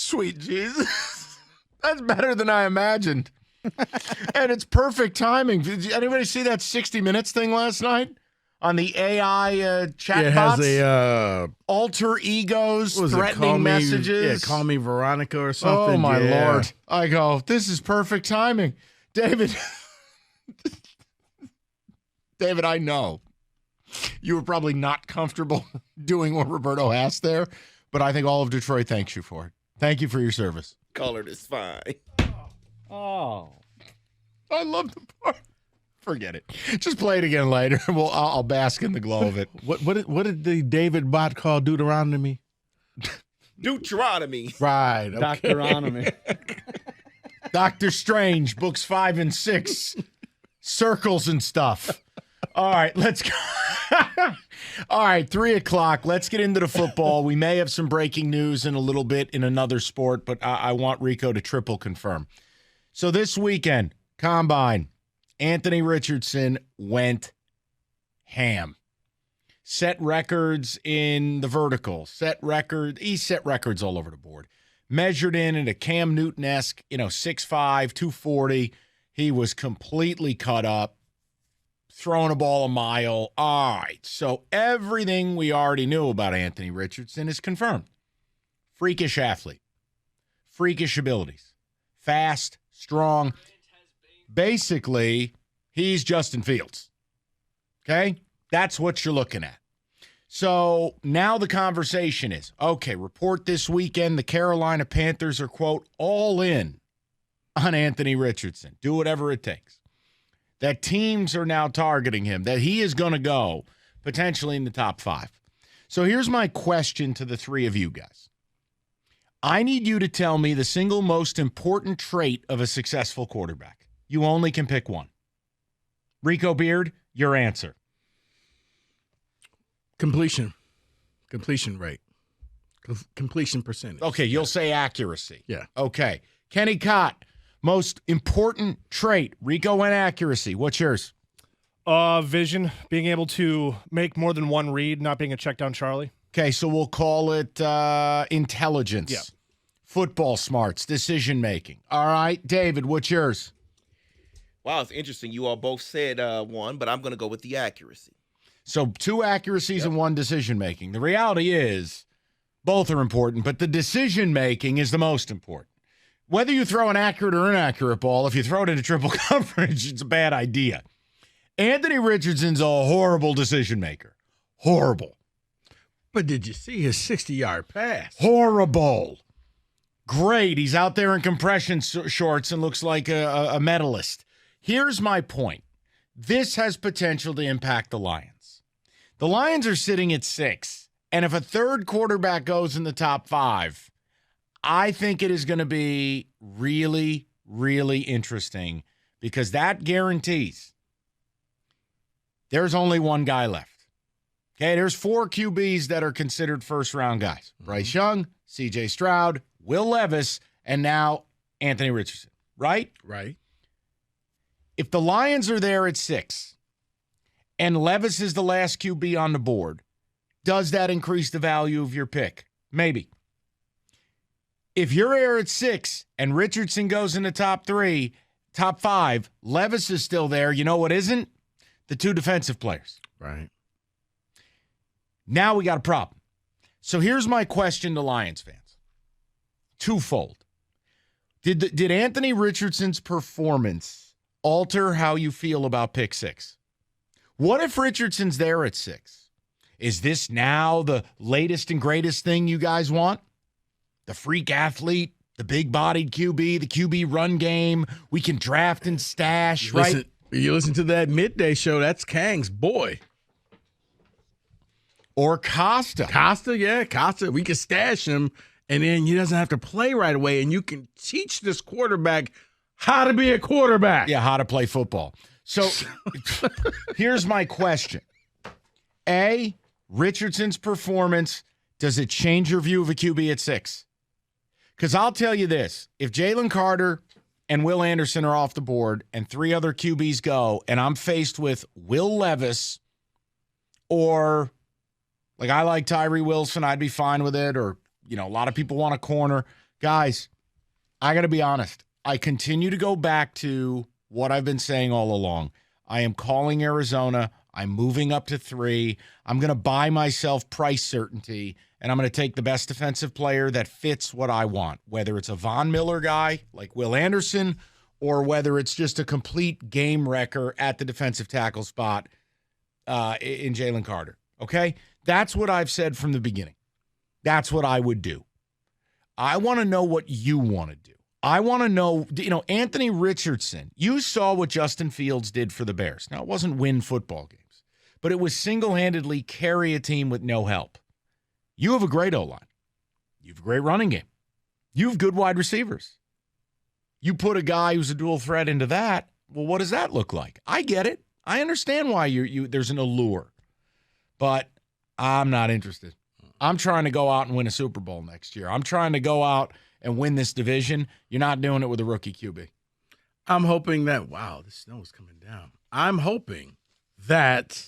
Sweet Jesus. That's better than I imagined. And it's perfect timing. Did anybody see that 60 Minutes thing last night? On the AI chat bots? It has alter egos, threatening messages. Call me Veronica or something. Oh, my Lord. I go, this is perfect timing. David, I know you were probably not comfortable doing what Roberto asked there, but I think all of Detroit thanks you for it. Thank you for your service. Colored is fine. Oh. I love the part. Forget it. Just play it again later. I'll bask in the glow of it. What did the David bot call Deuteronomy? Deuteronomy. Right. Okay. Doctoronomy. Doctor Strange, books 5 and 6. Circles and stuff. All right, let's go. All right, 3 o'clock. Let's get into the football. We may have some breaking news in a little bit in another sport, but I want Rico to triple confirm. So this weekend, Combine, Anthony Richardson went ham. Set records in the vertical. He set records all over the board. Measured in at a Cam Newton-esque, 6'5", 240. He was completely cut up, throwing a ball a mile. All right, so everything we already knew about Anthony Richardson is confirmed. Freakish athlete. Freakish abilities. Fast, strong. Basically, he's Justin Fields. Okay? That's what you're looking at. So now the conversation is, okay, report this weekend the Carolina Panthers are, quote, all in on Anthony Richardson. Do whatever it takes. That teams are now targeting him, that he is going to go potentially in the top 5. So here's my question to the three of you guys. I need you to tell me the single most important trait of a successful quarterback. You only can pick one. Rico Beard, your answer. Completion rate. Completion percentage. Okay, you'll say accuracy. Yeah. Okay. Kenny Cott, most important trait. Rico and accuracy. What's yours? Vision, being able to make more than one read, not being a check down Charlie. Okay, so we'll call it intelligence. Yeah. Football smarts, decision making. All right, David, what's yours? Wow, it's interesting. You all both said one, but I'm going to go with the accuracy. So 2 accuracies and 1 decision making. The reality is both are important, but the decision making is the most important. Whether you throw an accurate or inaccurate ball, if you throw it into triple coverage, it's a bad idea. Anthony Richardson's a horrible decision maker. Horrible. But did you see his 60-yard pass? Horrible. Great. He's out there in compression shorts and looks like a medalist. Here's my point. This has potential to impact the Lions. The Lions are sitting at 6, and if a third quarterback goes in the top 5, I think it is going to be really, really interesting because that guarantees there's only one guy left. Okay, there's 4 QBs that are considered first-round guys. Bryce Young, C.J. Stroud, Will Levis, and now Anthony Richardson, right? Right. If the Lions are there at 6 and Levis is the last QB on the board, does that increase the value of your pick? Maybe. If you're there at 6 and Richardson goes in the top 3, top 5, Levis is still there, you know what isn't? The 2 defensive players. Right. Now we got a problem. So here's my question to Lions fans. Twofold. Did Anthony Richardson's performance alter how you feel about pick 6? What if Richardson's there at 6? Is this now the latest and greatest thing you guys want? The freak athlete, the big-bodied QB, the QB run game, we can draft and stash, right? You listen to that midday show, that's Kang's boy. Or Costa. Costa. We can stash him, and then he doesn't have to play right away, and you can teach this quarterback how to be a quarterback. Yeah, how to play football. So here's my question. A, Richardson's performance, does it change your view of a QB at 6? Because I'll tell you this. If Jalen Carter and Will Anderson are off the board and 3 other QBs go, and I'm faced with Will Levis or, like I like Tyree Wilson, I'd be fine with it, or, a lot of people want a corner. Guys, I got to be honest. I continue to go back to what I've been saying all along. I am calling Arizona. I'm moving up to 3. I'm going to buy myself price certainty, and I'm going to take the best defensive player that fits what I want, whether it's a Von Miller guy like Will Anderson or whether it's just a complete game wrecker at the defensive tackle spot in Jalen Carter. Okay? That's what I've said from the beginning. That's what I would do. I want to know what you want to do. I want to know, Anthony Richardson, you saw what Justin Fields did for the Bears. Now, it wasn't win football games, but it was single-handedly carry a team with no help. You have a great O-line. You have a great running game. You have good wide receivers. You put a guy who's a dual threat into that, well, what does that look like? I get it. I understand why there's an allure, but I'm not interested. I'm trying to go out and win a Super Bowl next year. I'm trying to go out and win this division. You're not doing it with a rookie QB. I'm hoping that, wow, the snow is coming down. I'm hoping that.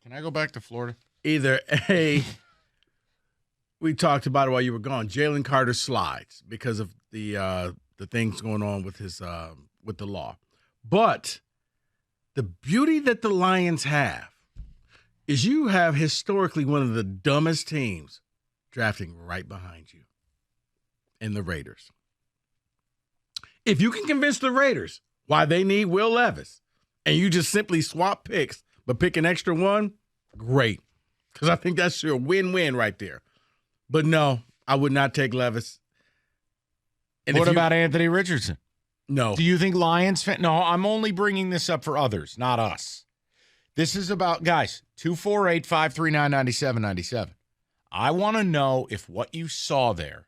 Can I go back to Florida? Either A, we talked about it while you were gone, Jalen Carter slides because of the things going on with his with the law. But the beauty that the Lions have is you have historically one of the dumbest teams drafting right behind you in the Raiders. If you can convince the Raiders why they need Will Levis and you just simply swap picks but pick an extra one, great. Because I think that's your win-win right there. But no, I would not take Levis. And what about Anthony Richardson? No. Do you think Lions fan? No, I'm only bringing this up for others, not us. This is about, guys, 248-539-9797. I want to know if what you saw there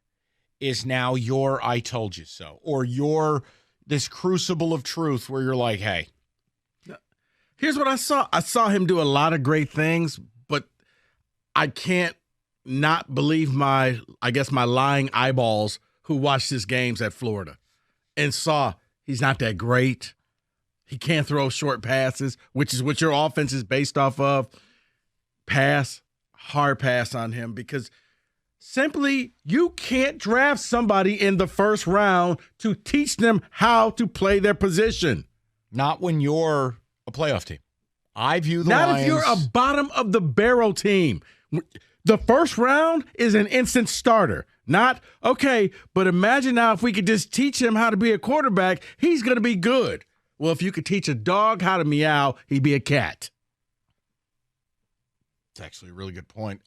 is now your I told you so, or your this crucible of truth where you're like, hey. Here's what I saw. I saw him do a lot of great things, but I can't not believe my lying eyeballs who watched his games at Florida and saw he's not that great. He can't throw short passes, which is what your offense is based off of. Hard pass on him because simply you can't draft somebody in the first round to teach them how to play their position. Not when you're a playoff team. I view the Not Lions. if you're a bottom of the barrel team. The first round is an instant starter. Not, okay, but imagine now if we could just teach him how to be a quarterback, he's going to be good. Well, if you could teach a dog how to meow, he'd be a cat. It's actually a really good point.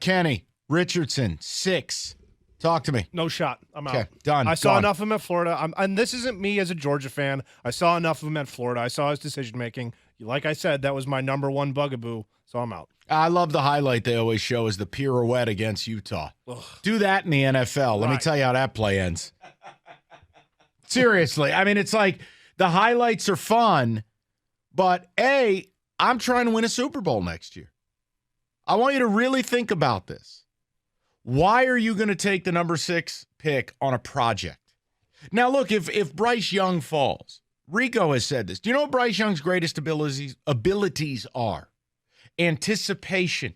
Kenny Richardson, 6. Talk to me. No shot. I'm Okay, out. done. I saw Gone. enough of him at Florida. And this isn't me as a Georgia fan. I saw enough of him at Florida. I saw his decision-making. Like I said, that was my number one bugaboo, so I'm out. I love the highlight they always show is the pirouette against Utah. Ugh. Do that in the NFL. Let me Right. tell you how that play ends. Seriously. I mean, it's like the highlights are fun, but A, I'm trying to win a Super Bowl next year. I want you to really think about this. Why are you going to take the number 6 pick on a project? Now, look, if Bryce Young falls, Rico has said this. Do you know what Bryce Young's greatest abilities are? Anticipation,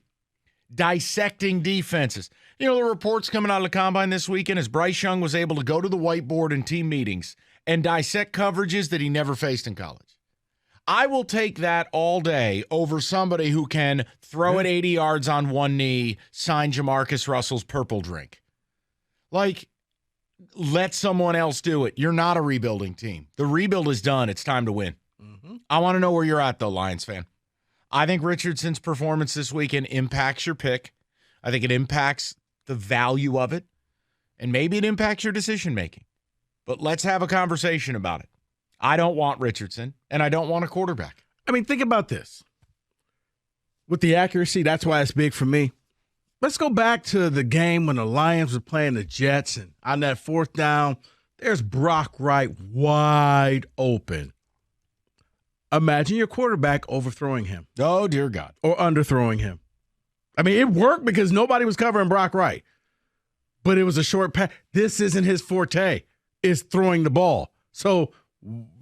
dissecting defenses. You know, the reports coming out of the combine this weekend is Bryce Young was able to go to the whiteboard in team meetings and dissect coverages that he never faced in college. I will take that all day over somebody who can throw it 80 yards on one knee, sign Jamarcus Russell's purple drink. Like, let someone else do it. You're not a rebuilding team. The rebuild is done. It's time to win. Mm-hmm. I want to know where you're at, though, Lions fan. I think Richardson's performance this weekend impacts your pick. I think it impacts the value of it, and maybe it impacts your decision-making. But let's have a conversation about it. I don't want Richardson, and I don't want a quarterback. I mean, think about this. With the accuracy, that's why it's big for me. Let's go back to the game when the Lions were playing the Jets, and on that 4th down, there's Brock Wright wide open. Imagine your quarterback overthrowing him. Oh, dear God. Or underthrowing him. I mean, it worked because nobody was covering Brock Wright. But it was a short pass. This isn't his forte. It's throwing the ball. So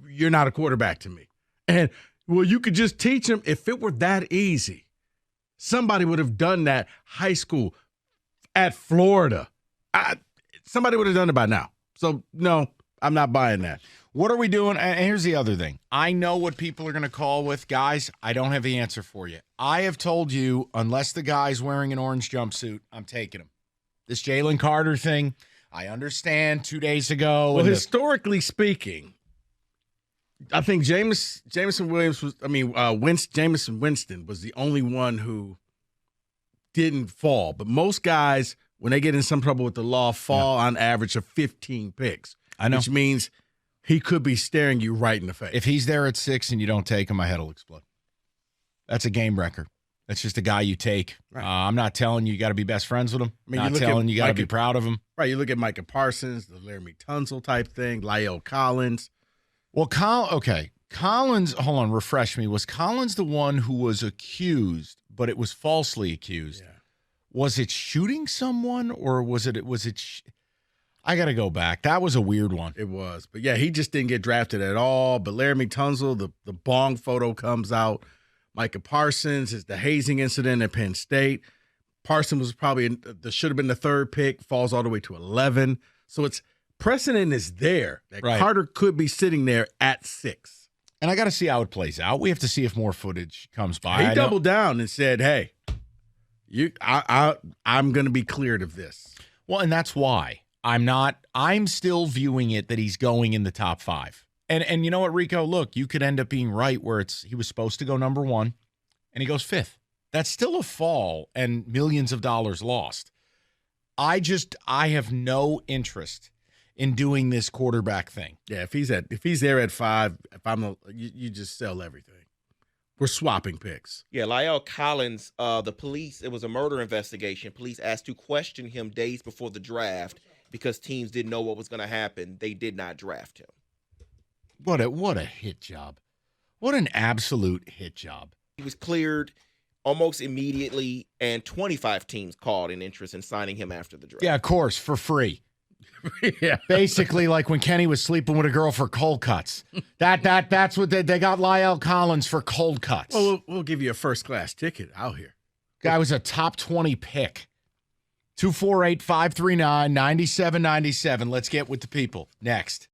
you're not a quarterback to me. And, well, you could just teach him. If it were that easy, somebody would have done that high school at Florida. somebody would have done it by now. So, no, I'm not buying that. What are we doing? And here's the other thing. I know what people are going to call with. Guys, I don't have the answer for you. I have told you, unless the guy's wearing an orange jumpsuit, I'm taking him. This Jalen Carter thing, I understand 2 days ago. Well, historically speaking, I think Jameson Winston was the only one who didn't fall. But most guys, when they get in some trouble with the law, fall on average of 15 picks. I know. Which means he could be staring you right in the face. If he's there at 6 and you don't take him, my head will explode. That's a game wrecker. That's just a guy you take. Right. I'm not telling you got to be best friends with him. I mean, not telling you got to be proud of him. Right, you look at Micah Parsons, the Laramie Tunsil type thing, Lyle Collins. Well, Collins, hold on, refresh me. Was Collins the one who was accused, but it was falsely accused? Yeah. Was it shooting someone or was it I got to go back. That was a weird one. It was. But, yeah, he just didn't get drafted at all. But Laramie Tunsil, the bong photo comes out. Micah Parsons is the hazing incident at Penn State. Parsons was probably should have been the 3rd pick, falls all the way to 11. So it's precedent is there that Carter could be sitting there at 6. And I got to see how it plays out. We have to see if more footage comes by. He doubled down and said, "Hey, I'm going to be cleared of this." Well, and that's why I'm still viewing it that he's going in the top 5. And you know what, Rico? Look, you could end up being right where he was supposed to go number 1 and he goes 5th. That's still a fall and millions of dollars lost. I have no interest in doing this quarterback thing. Yeah, if he's there at 5, you just sell everything. We're swapping picks. Yeah, Lyle Collins, the police, it was a murder investigation. Police asked to question him days before the draft because teams didn't know what was going to happen. They did not draft him. What a hit job. What an absolute hit job. He was cleared almost immediately, and 25 teams called in interest in signing him after the draft. Yeah, of course, for free. Yeah. Basically, like when Kenny was sleeping with a girl for cold cuts. That's what they got Lyle Collins for cold cuts. Well, we'll give you a first-class ticket out here. Guy was a top 20 pick. 248-539-9797. Let's get with the people. Next.